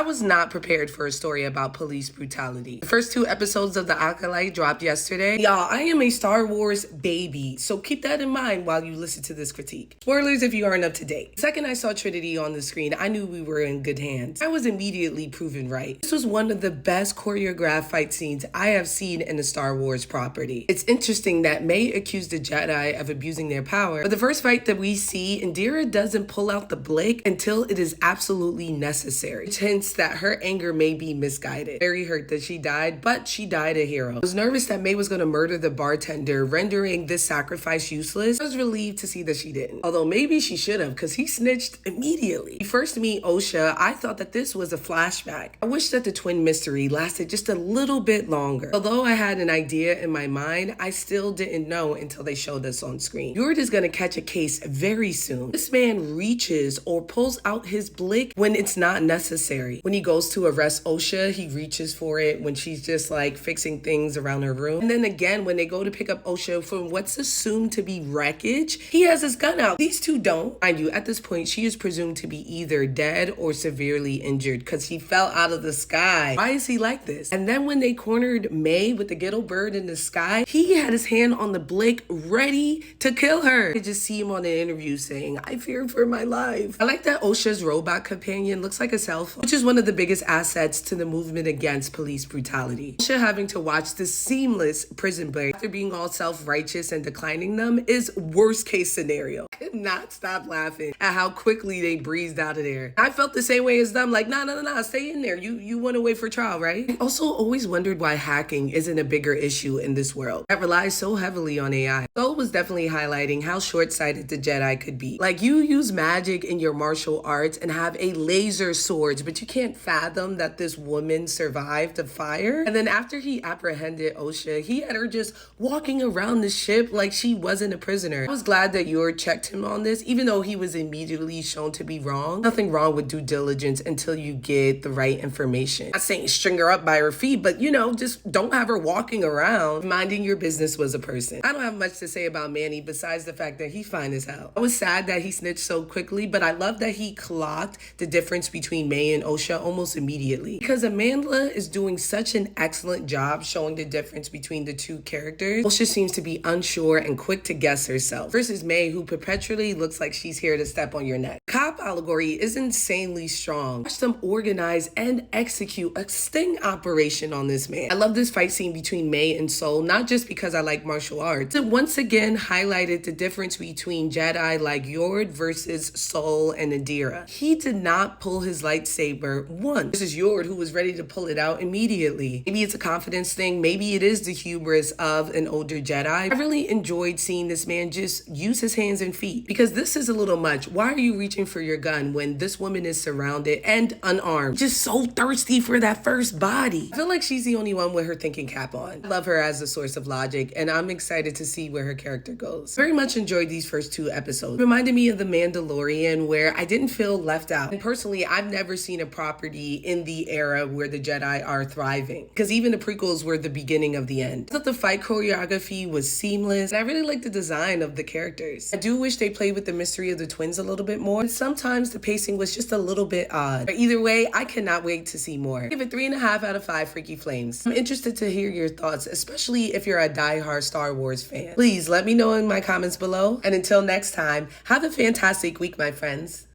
was not prepared for a story about police brutality. The first 2 episodes of the Acoylte dropped yesterday. Y'all, I am a Star Wars baby, so keep that in mind while you listen to this critique. Spoilers if you aren't up to date. The second I saw Trinity on the screen, I knew we were in good hands. I was immediately proven right. This was one of the best choreographed fight scenes I have seen in a Star Wars property. It's interesting that May accused the Jedi of abusing their power, but the first fight that we see, Indira doesn't pull out the blick until it is absolutely necessary, which hints that her anger may be misguided. Very hurt that she died, but she died a hero. I was nervous that May was going to murder the bartender, rendering this sacrifice useless. I was relieved to see that she didn't, although maybe she should have, because he snitched immediately. We first meet Osha. I thought that this was a flashback. I wish that the twin mystery lasted just a little bit longer. Although I had an idea in my mind, I still didn't know until they showed us on screen. Yord is going to catch a case very soon. This man reaches or pulls out his blick when it's not necessary. When he goes to arrest Osha, he reaches for it when she's just like fixing things around her room. And then again, when they go to pick up Osha from what's assumed to be wreckage, he has his gun out. These two don't. Mind you, at this point, she is presumed to be either dead or severely injured because he fell out of the sky. Why is he like this? And then when they cornered May with the ghetto bird in the sky, he had his hand on the blick ready to kill her. I could just see him on an interview saying, "I feared for my life." I like that Osha's robot companion looks like a cell phone, which is one of the biggest assets to the movement against police brutality. Osha having to watch this seamless prison break after being all self-righteous and declining them is worst case scenario. I could not stop laughing at how quickly they breezed out of there. I felt the same way as them, like, nah, stay in there. You want to wait for trial, right? I also always wondered why hacking isn't a bigger issue in this world that relies so heavily on AI. Soul was definitely highlighting how short-sighted the Jedi could be. Like, you use magic in your martial arts and have a laser sword, but you can't fathom that this woman survived the fire. And then after he apprehended Osha, he had her just walking around the ship like she wasn't a prisoner. I was glad that Yord checked him on this, even though he was immediately shown to be wrong. Nothing wrong with due diligence until you get the right information. I'm not saying string her up by her feet, but just don't have her walking around minding your business was a person. I don't have much to say about Manny besides the fact that he's fine as hell. I was sad that he snitched so quickly, but I love that he clocked the difference between May and Osha almost immediately, because Amandla is doing such an excellent job showing the difference between the two characters. Osha seems to be unsure and quick to guess herself, versus May, who perpetually looks like she's here to step on your neck. Cop allegory is insanely strong. Watch them organize and execute a sting operation on this man. I love this fight scene between May and Soul, not just because I like martial arts. It once again highlighted the difference between Jedi like Yord versus Soul and Indira. He did not pull his lightsaber once. This is Yord, who was ready to pull it out immediately. Maybe it's a confidence thing. Maybe it is the hubris of an older Jedi. I really enjoyed seeing this man just use his hands and feet, because this is a little much. Why are you reaching for your gun when this woman is surrounded and unarmed? Just so thirsty for that first body. I feel like she's the only one with her thinking cap on. I love her as a source of logic, and I'm excited to see where her character goes. Very much enjoyed these first 2 episodes. It reminded me of The Mandalorian, where I didn't feel left out. And personally, I've never seen a property in the era where the Jedi are thriving, because even the prequels were the beginning of the end. I thought the fight choreography was seamless, and I really liked the design of the characters. I do wish they played with the mystery of the twins a little bit more, and sometimes the pacing was just a little bit odd. But either way, I cannot wait to see more. Give it 3.5 out of 5 Freaky Flames. I'm interested to hear your thoughts, especially if you're a diehard Star Wars fan. Please let me know in my comments below, and until next time, have a fantastic week, my friends.